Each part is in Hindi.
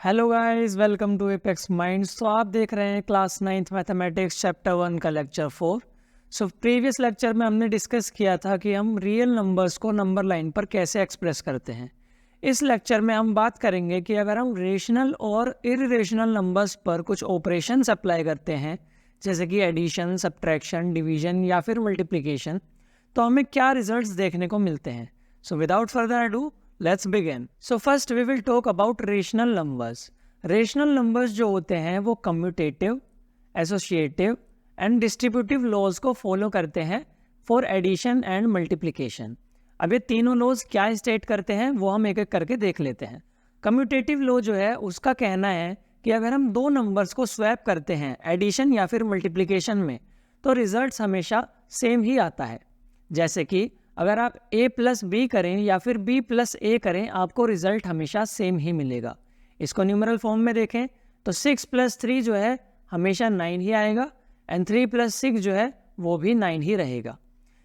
Hello guys, welcome to Apex Minds. तो आप देख रहे हैं क्लास 9th मैथमेटिक्स चैप्टर 1 का लेक्चर 4। प्रीवियस लेक्चर में हमने डिस्कस किया था कि हम रियल नंबर्स को नंबर लाइन पर कैसे एक्सप्रेस करते हैं। इस लेक्चर में हम बात करेंगे कि अगर हम रेशनल और इरेशनल नंबर्स पर कुछ ऑपरेशंस अप्लाई करते हैं, जैसे कि एडिशन, सब्ट्रैक्शन, डिवीजन या फिर मल्टीप्लिकेशन, तो हमें क्या रिजल्ट्स देखने को मिलते हैं। So without further ado, let's begin. So first we will talk about rational numbers. Rational numbers जो होते हैं वो commutative, associative and distributive laws को follow करते हैं for addition and multiplication. अब ये तीनों laws क्या state करते हैं वो हम एक एक करके देख लेते हैं। Commutative law जो है उसका कहना है कि अगर हम दो numbers को swap करते हैं addition या फिर multiplication में, तो results हमेशा same ही आता है। जैसे कि अगर आप a प्लस बी करें या फिर b प्लस a करें, आपको रिजल्ट हमेशा सेम ही मिलेगा। इसको न्यूमरल फॉर्म में देखें तो 6 प्लस 3 जो है हमेशा 9 ही आएगा एंड 3 प्लस 6 जो है वो भी 9 ही रहेगा।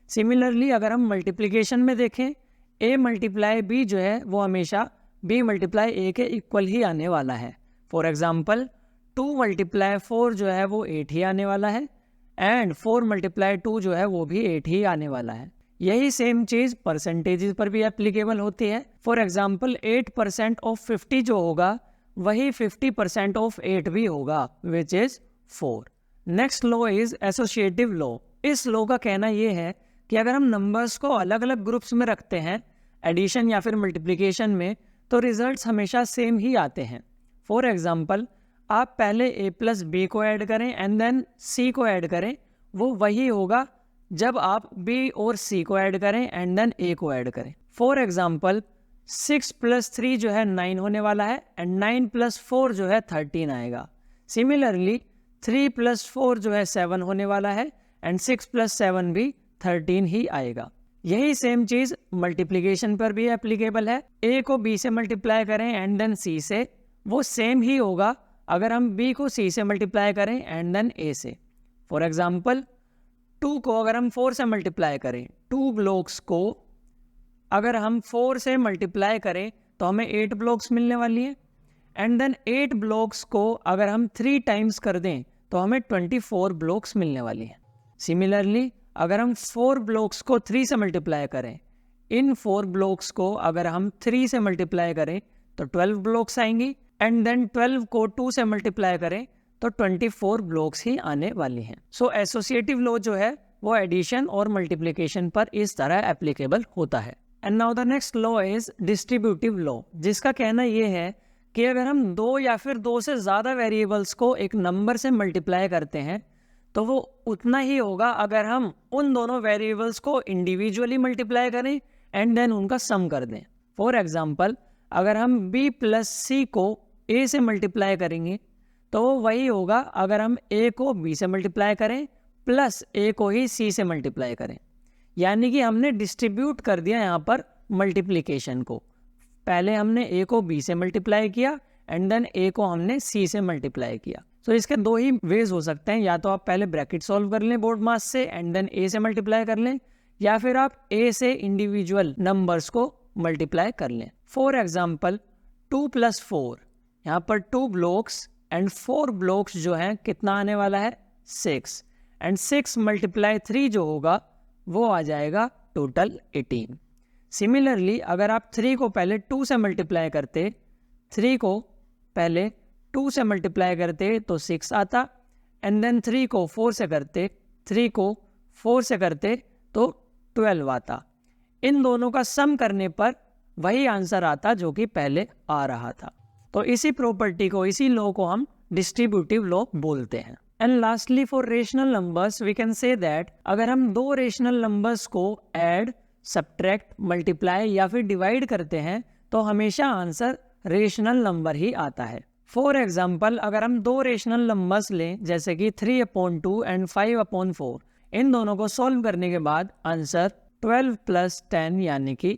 सिमिलरली अगर हम मल्टीप्लिकेशन में देखें, a मल्टीप्लाई b जो है वो हमेशा b मल्टीप्लाई a के इक्वल ही आने वाला है। फॉर एग्जाम्पल 2 मल्टीप्लाई 4 जो है वो 8 ही आने वाला है एंड 4 मल्टीप्लाई 2 जो है वो भी 8 ही आने वाला है। यही सेम चीज परसेंटेजेस पर भी एप्लीकेबल होती है। फॉर एग्जाम्पल 8% ऑफ 50 जो होगा वही 50% ऑफ 8 भी होगा, which is 4। Next law is associative law. इस लॉ का कहना यह है कि अगर हम नंबर्स को अलग अलग ग्रुप्स में रखते हैं एडिशन या फिर मल्टीप्लिकेशन में, तो रिजल्ट्स हमेशा सेम ही आते हैं। फॉर एग्जाम्पल आप पहले a प्लस बी को ऐड करें एंड देन c को ऐड करें, वो वही होगा जब आप b और c को ऐड करें एंड देन a को ऐड करें। फॉर एग्जाम्पल 6 प्लस 3 जो है 9 होने वाला है एंड 9 प्लस 4 जो है 13 आएगा। सिमिलरली 3 प्लस 4 जो है 7 होने वाला है एंड 6 प्लस 7 भी 13 ही आएगा। यही सेम चीज मल्टीप्लिकेशन पर भी एप्लीकेबल है। a को b से मल्टीप्लाई करें एंड देन c से, वो सेम ही होगा अगर हम b को c से मल्टीप्लाई करें एंड देन a से। फॉर एग्जाम्पल 2 को अगर हम 4 से मल्टीप्लाई करें, 2 ब्लॉक्स को अगर हम 4 से मल्टीप्लाई करें तो हमें 8 ब्लॉक्स मिलने वाली है एंड देन 8 ब्लॉक्स को अगर हम 3 टाइम्स कर दें तो हमें 24 ब्लॉक्स मिलने वाली है। सिमिलरली अगर हम 4 ब्लॉक्स को 3 से मल्टीप्लाई करें, इन 4 ब्लॉक्स को अगर हम 3 से मल्टीप्लाई करें तो 12 ब्लॉक्स आएंगी एंड देन 12 को 2 से मल्टीप्लाई करें तो 24 ब्लॉक्स ही आने वाली हैं। सो एसोसिएटिव लॉ जो है वो एडिशन और मल्टीप्लिकेशन पर इस तरह एप्लीकेबल होता है। And now the next law is distributive law, जिसका कहना ये है कि अगर हम 2 या फिर 2 से ज़्यादा वेरिएबल्स को एक नंबर से मल्टीप्लाई करते हैं तो वो उतना ही होगा अगर हम उन दोनों वेरिएबल्स को इंडिविजुअली मल्टीप्लाई करें एंड देन उनका सम कर दें। फॉर एग्जाम्पल अगर हम b प्लस c को a से मल्टीप्लाई करेंगे तो वो वही होगा अगर हम a को b से मल्टीप्लाई करें प्लस a को ही c से मल्टीप्लाई करें। यानी कि हमने डिस्ट्रीब्यूट कर दिया यहाँ पर मल्टीप्लिकेशन को। पहले हमने a को b से मल्टीप्लाई किया एंड देन a को हमने c से मल्टीप्लाई किया। तो इसके दो ही वेज हो सकते हैं, या तो आप पहले ब्रैकेट सॉल्व कर लें बोर्ड मास से एंड देन a से मल्टीप्लाई कर लें, या फिर आप a से इंडिविजुअल नंबर्स को मल्टीप्लाई कर लें। फॉर एग्जाम्पल 2 प्लस 4, यहाँ पर 2 ब्लॉक्स एंड 4 ब्लॉक्स जो हैं कितना आने वाला है 6 एंड 6 मल्टीप्लाई 3 जो होगा वो आ जाएगा टोटल 18। सिमिलरली अगर आप 3 को पहले 2 से मल्टीप्लाई करते, 3 को पहले 2 से मल्टीप्लाई करते तो 6 आता एंड देन 3 को 4 से करते, 3 को 4 से करते तो 12 आता। इन दोनों का सम करने पर वही आंसर आता जो कि पहले आ रहा था। तो इसी प्रॉपर्टी को, इसी लॉ को हम डिस्ट्रीब्यूटिव लॉ बोलते हैं। And lastly for rational numbers we can say that अगर हम दो रेशनल नंबर्स को ऐड, सब्ट्रैक्ट, मल्टीप्लाई या फिर डिवाइड करते हैं तो हमेशा आंसर रेशनल नंबर ही आता है। फॉर एग्जाम्पल अगर हम दो रेशनल नंबर्स लें जैसे कि 3/2 एंड 5/4, इन दोनों को सॉल्व करने के बाद आंसर 12 प्लस 10 यानी कि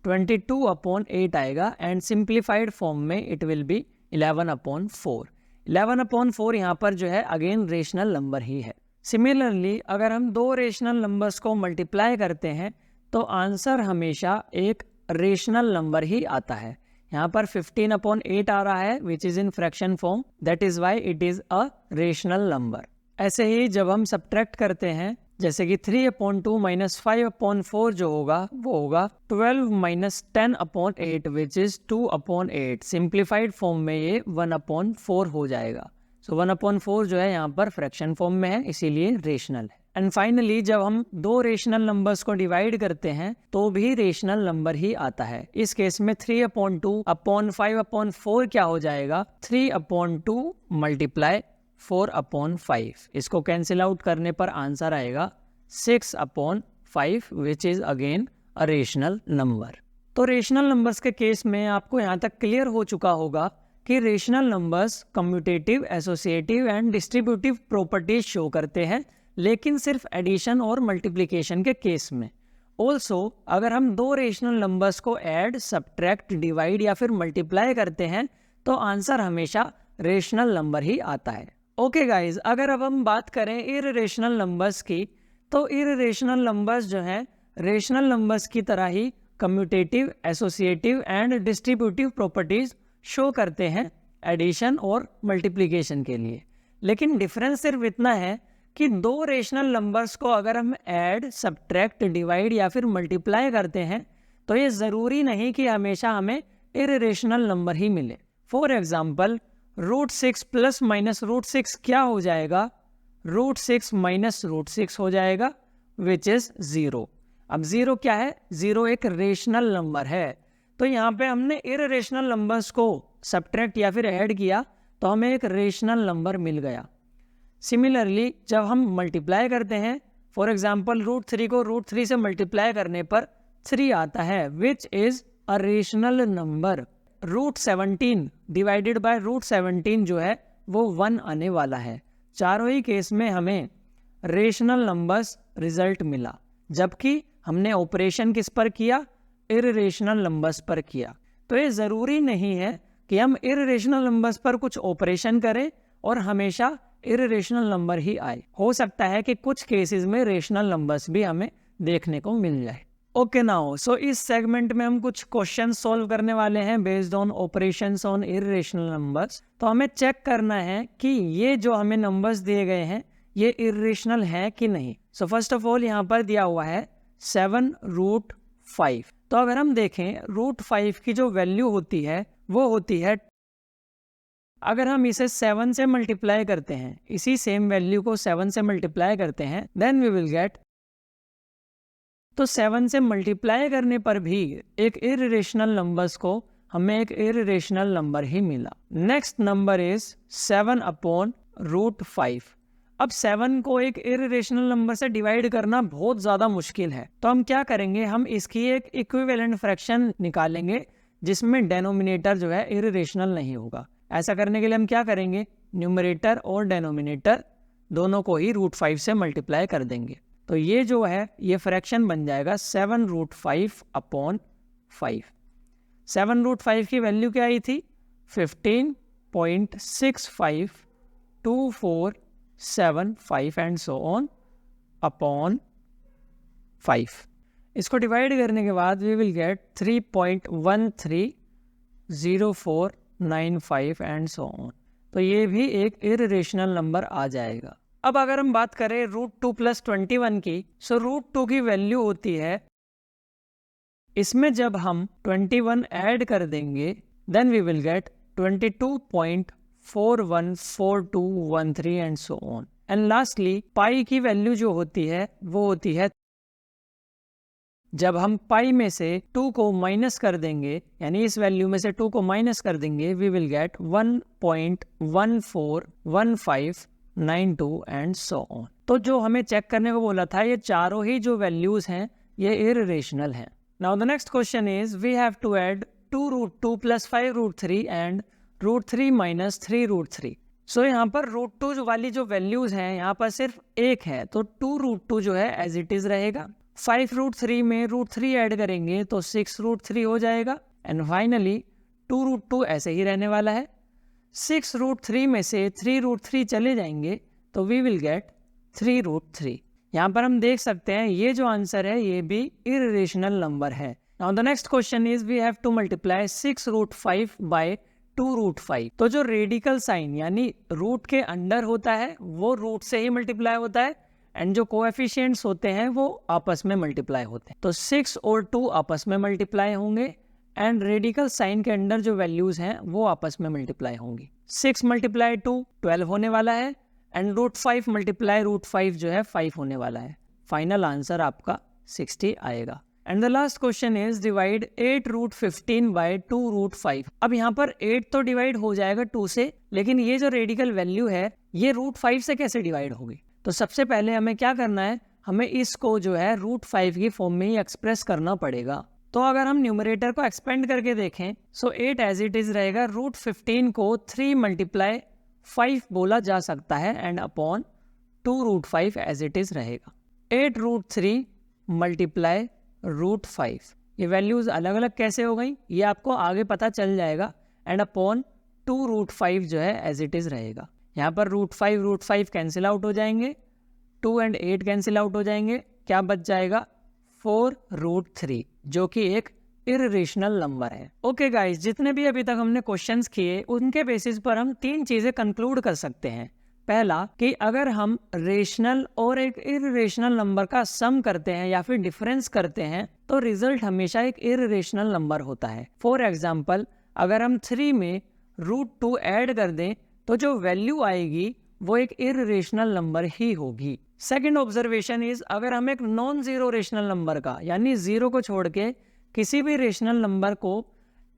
22/8 आएगा एंड सिंप्लीफाइड फॉर्म में इट विल बी 11/4। 11/4 यहाँ पर जो है अगेन रेशनल नंबर ही है। सिमिलरली अगर हम दो रेशनल नंबर्स को मल्टीप्लाई करते हैं तो आंसर हमेशा एक रेशनल नंबर ही आता है। यहाँ पर 15/8 आ रहा है which is in fraction form, that is why it is a rational number. ऐसे ही जब हम सब्ट्रैक्ट करते हैं, जैसे कि 3/2 माइनस 5/4 जो होगा वो होगा 12 minus 10/8 which is 2/8। Simplified form में ये 1/4 हो जाएगा। सो 1/4 जो है यहाँ पर फ्रैक्शन फॉर्म में है, इसीलिए रेशनल है। एंड फाइनली जब हम दो रेशनल नंबर्स को डिवाइड करते हैं तो भी रेशनल नंबर ही आता है। इस केस में 3/2/5/4 क्या हो जाएगा, 3/2 मल्टीप्लाई 4/5। इसको कैंसिल आउट करने पर आंसर आएगा 6/5 which is again a rational number. तो रेशनल नंबर्स के केस में आपको यहाँ तक क्लियर हो चुका होगा कि rational numbers commutative, associative and distributive properties show करते हैं, लेकिन सिर्फ एडिशन और मल्टीप्लिकेशन के केस में। ऑल्सो अगर हम दो रेशनल नंबर्स को ऐड, सब्ट्रैक्ट, डिवाइड या फिर मल्टीप्लाई करते हैं तो आंसर हमेशा रेशनल नंबर ही आता है। ओके गाइज, अगर अब हम बात करें इररेशनल नंबर्स की, तो इररेशनल नंबर्स जो हैं रेशनल नंबर्स की तरह ही commutative, associative and distributive properties show करते हैं एडिशन और मल्टीप्लिकेशन के लिए। लेकिन डिफरेंस सिर्फ इतना है कि दो रेशनल नंबर्स को अगर हम ऐड, सब्ट्रैक्ट, डिवाइड या फिर मल्टीप्लाई करते हैं तो ये ज़रूरी नहीं कि हमेशा हमें इररेशनल नंबर ही मिले। फॉर एग्जाम्पल √6 प्लस माइनस √6 क्या हो जाएगा, √6 माइनस √6 हो जाएगा विच इज़ 0। अब 0 क्या है, 0 एक रेशनल नंबर है। तो यहाँ पे हमने इररेशनल नंबर्स को सब्ट्रैक्ट या फिर ऐड किया तो हमें एक रेशनल नंबर मिल गया। सिमिलरली जब हम मल्टीप्लाई करते हैं, फॉर एग्जाम्पल √3 को √3 से मल्टीप्लाई करने पर 3 आता है which is a rational number. √17 divided by √17 जो है वो 1 आने वाला है। चारों ही केस में हमें रेशनल नंबर्स रिजल्ट मिला, जबकि हमने ऑपरेशन किस पर किया, इररेशनल नंबर्स पर किया। तो ये ज़रूरी नहीं है कि हम इररेशनल नंबर्स पर कुछ ऑपरेशन करें और हमेशा इररेशनल नंबर ही आए। हो सकता है कि कुछ केसेस में रेशनल नंबर्स भी हमें देखने को मिल जाए। ओके नाउ, सो इस सेगमेंट में हम कुछ क्वेश्चन सॉल्व करने वाले हैं based on operations on irrational numbers. तो हमें चेक करना है कि ये जो हमें नंबर्स दिए गए हैं ये इररेशनल है कि नहीं। सो फर्स्ट ऑफ ऑल यहाँ पर दिया हुआ है 7√5। तो अगर हम देखें √5 की जो वैल्यू होती है वो होती है, अगर हम इसे 7 से मल्टीप्लाई करते हैं, इसी सेम वैल्यू को 7 से मल्टीप्लाई करते हैं, देन वी विल गेट, तो 7 से मल्टीप्लाई करने पर भी एक इररेशनल नंबर्स को हमें एक इररेशनल नंबर ही मिला। Next number is 7/√5। अब 7 को एक इररेशनल नंबर से डिवाइड करना बहुत ज़्यादा मुश्किल है, तो हम क्या करेंगे, हम इसकी एक इक्विवेलेंट फ्रैक्शन निकालेंगे जिसमें डेनोमिनेटर जो है इररेशनल नहीं होगा। ऐसा करने के लिए हम क्या करेंगे, न्यूमरेटर और डेनोमिनेटर दोनों को ही √5 से मल्टीप्लाई कर देंगे। तो ये जो है ये फ्रैक्शन बन जाएगा 7√5/5। 7√5 की वैल्यू क्या आई थी, 15.652475 एंड सो ऑन अपॉन 5। इसको डिवाइड करने के बाद we will get 3.130495 and so on. तो ये भी एक इररेशनल नंबर आ जाएगा। अब अगर हम बात करें √2 + 21 की, सो √2 की वैल्यू होती है, इसमें जब हम 21 ऐड कर देंगे then we will get 22.414213 and so on. And lastly pi की वैल्यू जो होती है वो होती है, जब हम पाई में से 2 को माइनस कर देंगे, यानी इस वैल्यू में से 2 को माइनस कर देंगे, we will get 1.141592 and so on. तो जो हमें चेक करने को बोला था, ये चारों ही जो वैल्यूज हैं ये इररेशनल हैं। Now the next question is we have to add 2√2 + 5√3 and √3 - 3√3। So यहाँ पर √2 वाली जो वैल्यूज हैं यहाँ पर सिर्फ एक है, तो 2√2 जो है एज इट इज रहेगा। 5√3 में √3 ऐड करेंगे तो 6√3 हो जाएगा। एंड फाइनली 2√2 ऐसे ही रहने वाला है। 6√3 में से 3√3 चले जाएंगे तो वी विल गेट 3√3। यहाँ पर हम देख सकते हैं ये जो आंसर है ये भी इररेशनल नंबर है। Now the next question is we have to multiply 6 root 5 by 2 root 5। तो जो रेडिकल साइन यानी रूट के अंडर होता है वो रूट से ही मल्टीप्लाई होता है, एंड जो कोएफिशिएंट्स होते हैं वो आपस में मल्टीप्लाई होते हैं। तो 6 और 2 आपस में मल्टीप्लाई होंगे एंड रेडिकल साइन के अंडर जो वैल्यूज हैं वो आपस में मल्टीप्लाई होंगी। 6 मल्टीप्लाई 2 12 होने वाला है एंड रूट 5 मल्टीप्लाई रूट 5 जो है 5 होने वाला है। फाइनल आंसर आपका 60 आएगा। And the last question is divide 8 root 15 by 2 root 5। अब यहाँ पर 8 तो डिवाइड हो जाएगा 2 से, लेकिन ये जो रेडिकल वैल्यू है ये रूट 5 से कैसे डिवाइड होगी? तो सबसे पहले हमें क्या करना है, हमें इसको जो है रूट 5 की फॉर्म में ही एक्सप्रेस करना पड़ेगा। तो अगर हम न्यूमरेटर को एक्सपेंड करके देखें सो 8 एज इट इज रहेगा। रूट 15 को 3 मल्टीप्लाई 5 बोला जा सकता है and upon 2 root 5 as it is रहेगा। 8 रूट 3 मल्टीप्लाई रूट 5, ये वैल्यूज अलग अलग कैसे हो गई ये आपको आगे पता चल जाएगा, एंड अपॉन 2 रूट 5 जो है एज इट इज रहेगा। यहाँ पर रूट 5 कैंसिल आउट हो जाएंगे, 2 एंड 8 कैंसिल आउट हो जाएंगे, क्या बच जाएगा 4 रूट 3 जो कि एक इररेशनल नंबर है। ओके गाइस, जितने भी अभी तक हमने क्वेश्चंस किए उनके बेसिस पर हम 3 चीजें कंक्लूड कर सकते हैं। पहला कि अगर हम रेशनल और एक इररेशनल नंबर का सम करते हैं या फिर डिफरेंस करते हैं तो रिजल्ट हमेशा एक इररेशनल नंबर होता है। फॉर एग्जाम्पल अगर हम 3 में रूट 2 ऐड कर दें तो जो वैल्यू आएगी वो एक इररेशनल नंबर ही होगी। सेकेंड ऑब्जर्वेशन इज अगर हम एक नॉन जीरो रेशनल नंबर का यानी जीरो को छोड़ के किसी भी रेशनल नंबर को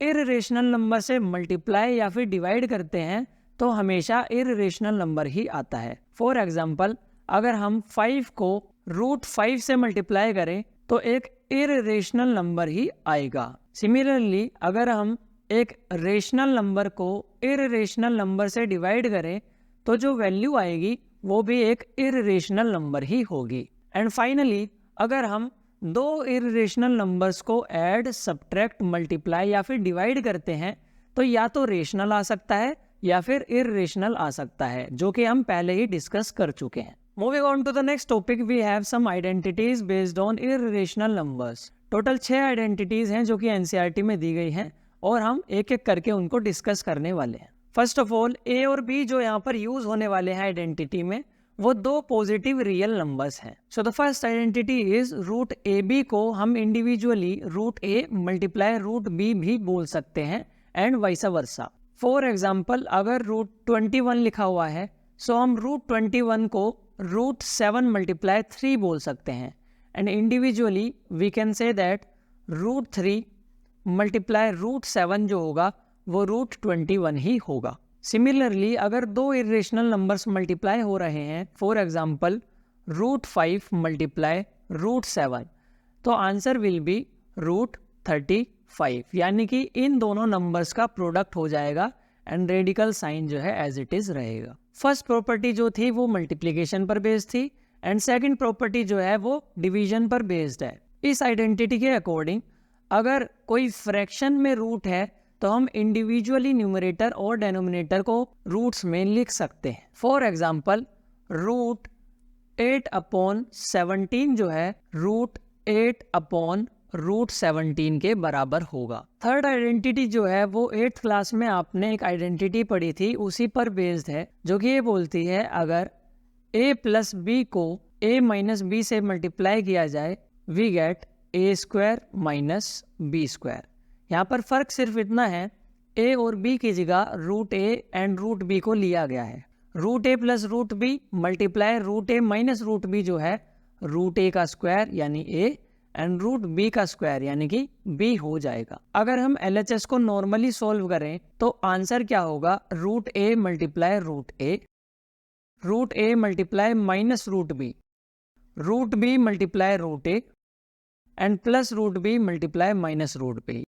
इररेशनल नंबर से मल्टीप्लाई या फिर डिवाइड करते हैं तो हमेशा इररेशनल नंबर ही आता है। फॉर एग्जाम्पल अगर हम 5 को रूट 5 से मल्टीप्लाई करें तो एक इररेशनल नंबर ही आएगा। सिमिलरली अगर हम एक रेशनल नंबर को इररेशनल नंबर से डिवाइड करें तो जो वैल्यू आएगी वो भी एक इररेशनल नंबर ही होगी। एंड फाइनली अगर हम 2 इररेशनल नंबर्स को ऐड, सब्ट्रैक्ट, मल्टीप्लाई या फिर डिवाइड करते हैं तो या तो रेशनल आ सकता है या फिर इररेशनल आ सकता है, जो कि हम पहले ही डिस्कस कर चुके हैं। Moving on to the next topic, we have some identities based on irrational numbers. Total 6 identities हैं जो कि एनसीईआरटी में दी गई हैं और हम एक एक करके उनको डिस्कस करने वाले हैं। फर्स्ट ऑफ ऑल ए और बी जो यहाँ पर यूज होने वाले हैं आइडेंटिटी में वो 2 पॉजिटिव रियल नंबर्स हैं। So the first identity is root A B को हम individually root A multiply root B भी बोल सकते हैं and vice versa. For example अगर रूट 21 लिखा हुआ है सो हम रूट 21 को रूट 7 मल्टीप्लाई 3 बोल सकते हैं and individually we can say that root 3 multiply root 7 जो होगा वो रूट 21 ही होगा। सिमिलरली अगर 2 इरेशनल नंबर्स मल्टीप्लाई हो रहे हैं, for example root 5 multiply root 7, तो आंसर विल बी रूट 35, यानी कि इन दोनों नंबर्स का प्रोडक्ट हो जाएगा एंड रेडिकल साइन जो है एज इट इज रहेगा। फर्स्ट प्रॉपर्टी जो थी वो मल्टीप्लिकेशन पर बेस्ड थी एंड सेकंड प्रॉपर्टी जो है वो डिवीजन पर बेस्ड है। इस आइडेंटिटी के अकॉर्डिंग अगर कोई फ्रैक्शन में रूट है तो हम इंडिविजुअली न्यूमरेटर और डेनोमिनेटर को रूट्स में लिख सकते हैं। फॉर एग्जाम्पल रूट 8/17 जो है रूट 8/रूट 17 के बराबर होगा। थर्ड आइडेंटिटी जो है वो 8th क्लास में आपने एक आइडेंटिटी पढ़ी थी उसी पर बेस्ड है, जो कि ये बोलती है अगर a प्लस बी को a माइनस बी से मल्टीप्लाई किया जाए we get a² minus b²। यहाँ पर फर्क सिर्फ इतना है a और b की जगह root a and root b को लिया गया है। Root a plus root b multiply root a minus root b जो है रूट a का स्क्वायर यानी a एंड रूट b का स्क्वायर यानी कि b हो जाएगा। अगर हम LHS को नॉर्मली सॉल्व करें तो आंसर क्या होगा, root a multiply root a multiply minus root b multiply root a and plus root b multiply minus root b।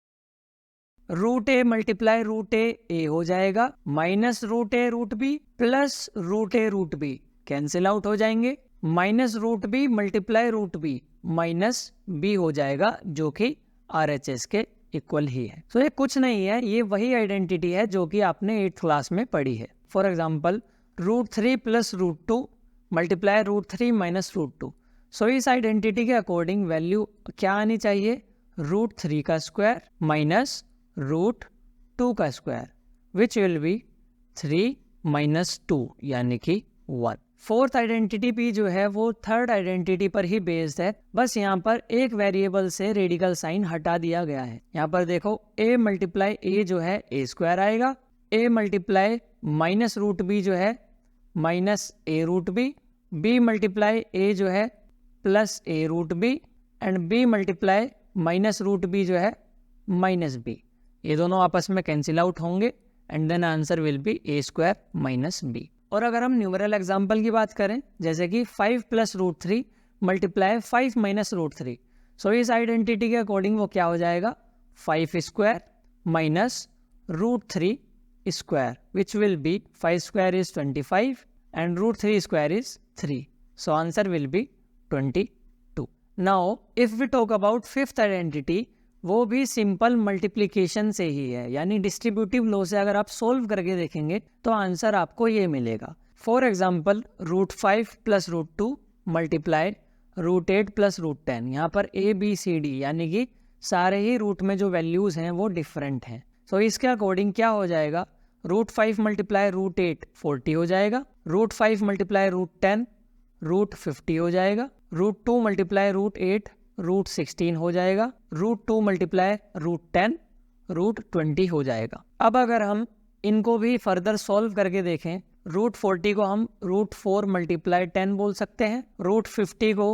Root a multiply root a हो जाएगा, minus root a root b plus root a root b cancel out हो जाएंगे, minus root b multiply root b minus b हो जाएगा जो कि RHS के इक्वल ही है। तो ये कुछ नहीं है, ये वही आइडेंटिटी है जो कि आपने 8th क्लास में पढ़ी है। For example root 3 plus root 2 multiply root 3 minus root 2। So इस आइडेंटिटी के अकॉर्डिंग वैल्यू क्या आनी चाहिए, रूट 3 का स्क्वायर माइनस रूट 2 का square which will B 3 minus 2 यानी कि 1। फोर्थ आइडेंटिटी भी जो है वो थर्ड आइडेंटिटी पर ही बेस्ड है, बस यहाँ पर एक वेरिएबल से रेडिकल साइन हटा दिया गया है। यहाँ पर देखो a मल्टीप्लाई a जो है a स्क्वायर आएगा, a multiply minus root b जो है minus a root b, b multiply a जो है plus a root b and b multiply minus root b जो है माइनस b। ये दोनों आपस में कैंसिल आउट होंगे and then answer will be a square minus b। और अगर हम न्यूमरल एग्जाम्पल की बात करें जैसे कि 5 plus root 3 multiply 5 minus root 3, so इस आइडेंटिटी के अकॉर्डिंग वो क्या हो जाएगा 5 square minus root 3 square which will be 5 square is 25 and root 3 square is 3, so answer will be 22। Now if we talk about fifth identity, वो भी सिंपल मल्टीप्लिकेशन से ही है, यानी डिस्ट्रीब्यूटिव लॉ से अगर आप सोल्व करके देखेंगे तो आंसर आपको ये मिलेगा। For example root 5 plus root 2 multiply root 8 plus root 10। यहाँ पर ए बी सी डी यानी कि सारे ही रूट में जो वैल्यूज हैं वो डिफरेंट हैं। सो इसके अकॉर्डिंग क्या हो जाएगा, रूट 5 मल्टीप्लाई रूट 8 40 हो जाएगा, रूट 5 मल्टीप्लाई रूट 10 रूट 50 हो जाएगा, रूट 2 मल्टीप्लाई रूट 8 रूट 16 हो जाएगा, रूट 2 मल्टीप्लाई रूट 10 रूट 20 हो जाएगा। अब अगर हम इनको भी फर्दर सॉल्व करके देखें, रूट 40 को हम रूट 4 मल्टीप्लाई 10 बोल सकते हैं, रूट 50 को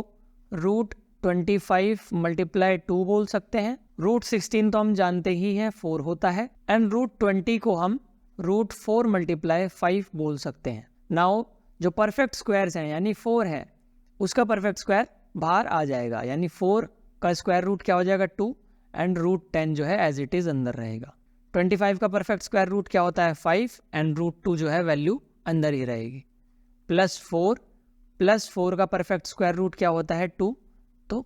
रूट 25 मल्टीप्लाई 2 बोल सकते हैं, रूट 16 तो हम जानते ही हैं 4 होता है, एंड रूट 20 को हम रूट 4 मल्टीप्लाई 5 बोल सकते हैं। नाउ जो परफेक्ट स्क्वायर्स हैं यानी 4 है उसका परफेक्ट स्क्वायर बाहर आ जाएगा, यानी 4 का स्क्वायर रूट क्या हो जाएगा 2 एंड रूट 10 जो है एज इट इज अंदर रहेगा। 25 का परफेक्ट स्क्वायर रूट क्या होता है 5 एंड रूट 2 जो है वैल्यू अंदर ही रहेगी, प्लस 4 का परफेक्ट स्क्वायर रूट क्या होता है 2, तो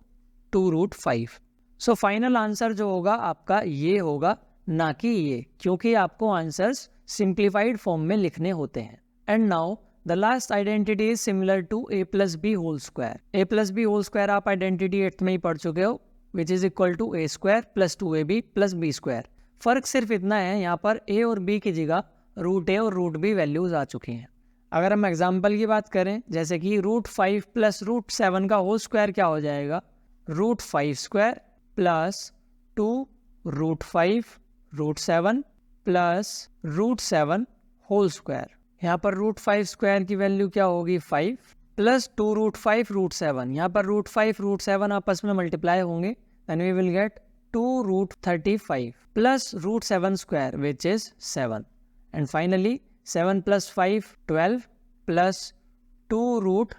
2 रूट 5। सो फाइनल आंसर जो होगा आपका ये होगा, ना कि ये, क्योंकि आपको आंसर्स सिंप्लीफाइड फॉर्म में लिखने होते हैं। And now The last identity is similar to a plus b whole square. a plus b whole square आप identity 8th में ही पढ़ चुके हो, which is equal to a square plus 2ab plus b square। फर्क सिर्फ इतना है, यहाँ पर a और b की जगह रूट a और रूट b वैल्यूज आ चुकी हैं। अगर हम एग्जाम्पल की बात करें जैसे कि रूट 5 प्लस रूट 7 का होल स्क्वायर क्या हो जाएगा, root 5 square plus 2 root 5 root 7 plus root 7 whole square. यहाँ पर रूट 5 स्क्वायर की वैल्यू क्या होगी 5 प्लस 2 रूट 5 रूट 7, यहाँ पर रूट 5 रूट 7 आपस में मल्टीप्लाई होंगे, then we will get 2 root 35 plus root 7 square which is 7 and finally 7 plus 5 12 plus 2 root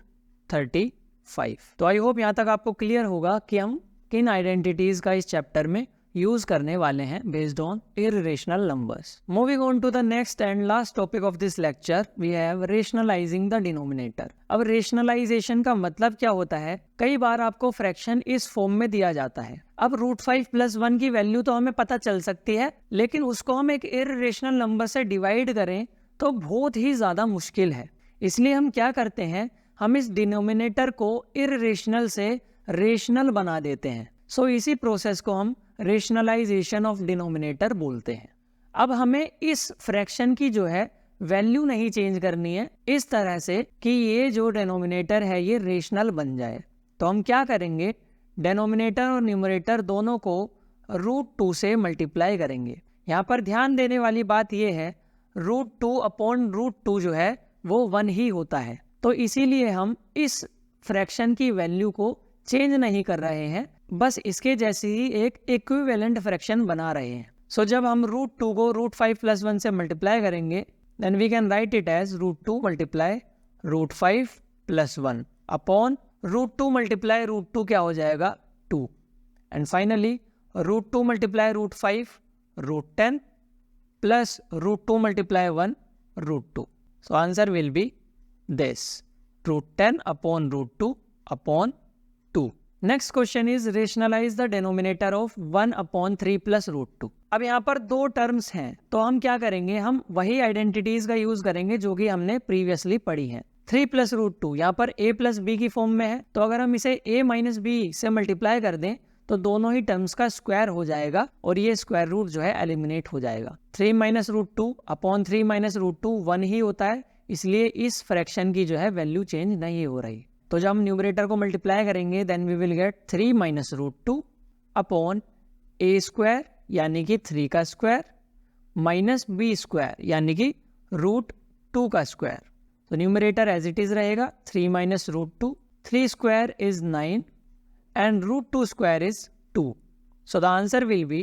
35। तो आई होप यहाँ तक आपको क्लियर होगा कि हम किन आइडेंटिटीज का इस चैप्टर में यूज करने वाले हैं based on irrational numbers. Moving on to the next and last topic of this lecture, we have rationalizing the denominator. अब रेशनलाइजेशन का मतलब क्या होता है, कई बार आपको फ्रैक्शन इस फॉर्म में दिया जाता है। अब रूट 5 प्लस 1 की वैल्यू तो हमें पता चल सकती है, लेकिन उसको हम एक इररेशनल नंबर से डिवाइड करें तो बहुत ही ज्यादा मुश्किल है। इसलिए हम क्या करते हैं, हम इस डिनोमिनेटर को इररेशनल से रेशनल बना देते हैं। सो इसी प्रोसेस को हम रेशनलाइजेशन ऑफ डिनोमिनेटर बोलते हैं। अब हमें इस फ्रैक्शन की जो है वैल्यू नहीं चेंज करनी है इस तरह से कि ये जो डिनोमिनेटर है ये रेशनल बन जाए। तो हम क्या करेंगे, डिनोमिनेटर और न्यूमरेटर दोनों को रूट 2 से मल्टीप्लाई करेंगे। यहाँ पर ध्यान देने वाली बात ये है, रूट 2 अपॉन रूट 2 जो है वो 1 ही होता है, तो इसीलिए हम इस फ्रैक्शन की वैल्यू को चेंज नहीं कर रहे हैं, बस इसके जैसी ही एक इक्विवेलेंट फ्रैक्शन बना रहे हैं। सो जब हम रूट 2 को रूट 5 प्लस 1 से मल्टीप्लाई करेंगे then we can write it as root 2 multiply root 5 plus 1 upon root 2 multiply root 2 क्या हो जाएगा 2 and finally root 2 multiply root 5 root 10 plus root 2 multiply 1 root 2। So answer will be this root 10 upon root 2 upon 2। Next question is rationalize the denominator of 1 upon 3 plus root 2। अब यहाँ पर दो टर्म्स हैं, तो हम क्या करेंगे, हम वही आइडेंटिटीज का यूज करेंगे जो कि हमने प्रीवियसली पढ़ी हैं। 3 प्लस रूट 2 यहाँ पर a प्लस बी की फॉर्म में है, तो अगर हम इसे a माइनस बी से मल्टीप्लाई कर दें तो दोनों ही टर्म्स का स्क्वायर हो जाएगा और ये स्क्वायर रूट जो है एलिमिनेट हो जाएगा। 3 minus root two upon 3 minus root two 1 ही होता है, इसलिए इस फ्रैक्शन की जो है वैल्यू चेंज नहीं हो रही। तो जब हम न्यूमरेटर को मल्टीप्लाई करेंगे then we will get 3 minus root two upon A square यानी कि 3 का स्क्वायर माइनस बी स्क्वायर यानी कि रूट 2 का स्क्वायर। तो न्यूमरेटर एज इट इज रहेगा 3 minus root two, 3 square is 9 and root 2 square is 2. So the answer will be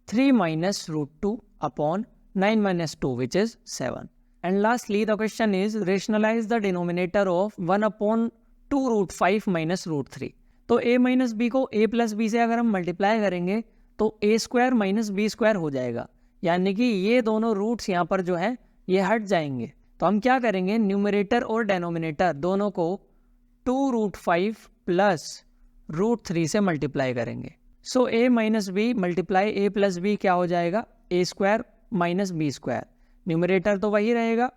3 minus root 2 upon 9 minus 2 which is 7. And lastly the question is rationalize the denominator of 1 upon 2 root 5 minus root 3. तो a minus b को a plus b से अगर हम मल्टीप्लाई करेंगे तो a square minus B square हो जाएगा, यानी कि ये दोनों रूट्स यहाँ पर जो है ये हट जाएंगे। तो हम क्या करेंगे, न्यूमरेटर और डेनोमिनेटर दोनों को 2 रूट 5 प्लस रूट 3 से मल्टीप्लाई करेंगे। So a minus B multiply a plus B क्या हो जाएगा, a square minus B square. Numerator तो वही रहेगा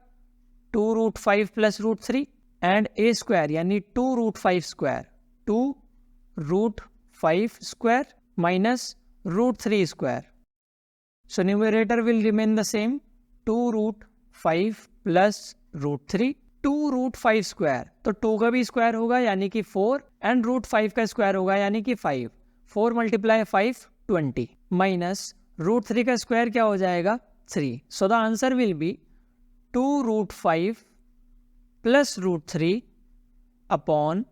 2 root 5 plus root 3 and a square यानी 2 root 5 square, 2 root 5 square minus root 3 square. So numerator will remain the same 2 root 5 plus root 3, 2 root 5 square तो 2 का भी स्क्वायर होगा यानी कि 4 एंड रूट 5 का स्क्वायर होगा यानी कि 5, 4 मल्टीप्लाई 5 20 माइनस रूट 3 का स्क्वायर क्या हो जाएगा 3। So the answer will be 2 root 5 plus root 3 upon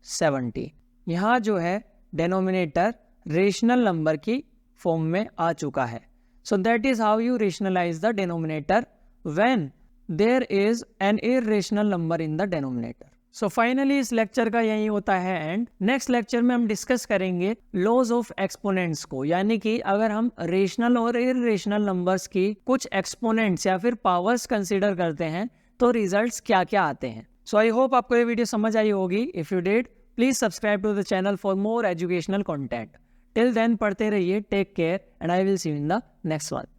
70। यहाँ जो है डेनोमिनेटर रेशनल नंबर की फॉर्म में आ चुका है। So that is how you rationalize the denominator when there is an irrational number in the denominator. So finally इस लेक्चर का यही होता है एंड नेक्स्ट लेक्चर में हम डिस्कस करेंगे लॉज ऑफ एक्सपोनेंट्स को, यानी कि अगर हम रेशनल और इररेशनल नंबर्स की कुछ एक्सपोनेंट्स या फिर पावर्स कंसीडर करते हैं तो रिजल्ट्स क्या क्या आते हैं। सो आई होप आपको ये वीडियो समझ आई होगी। If you did please subscribe to the channel for more educational content. Till then पढ़ते रहिए, take care and I will see you in the next one.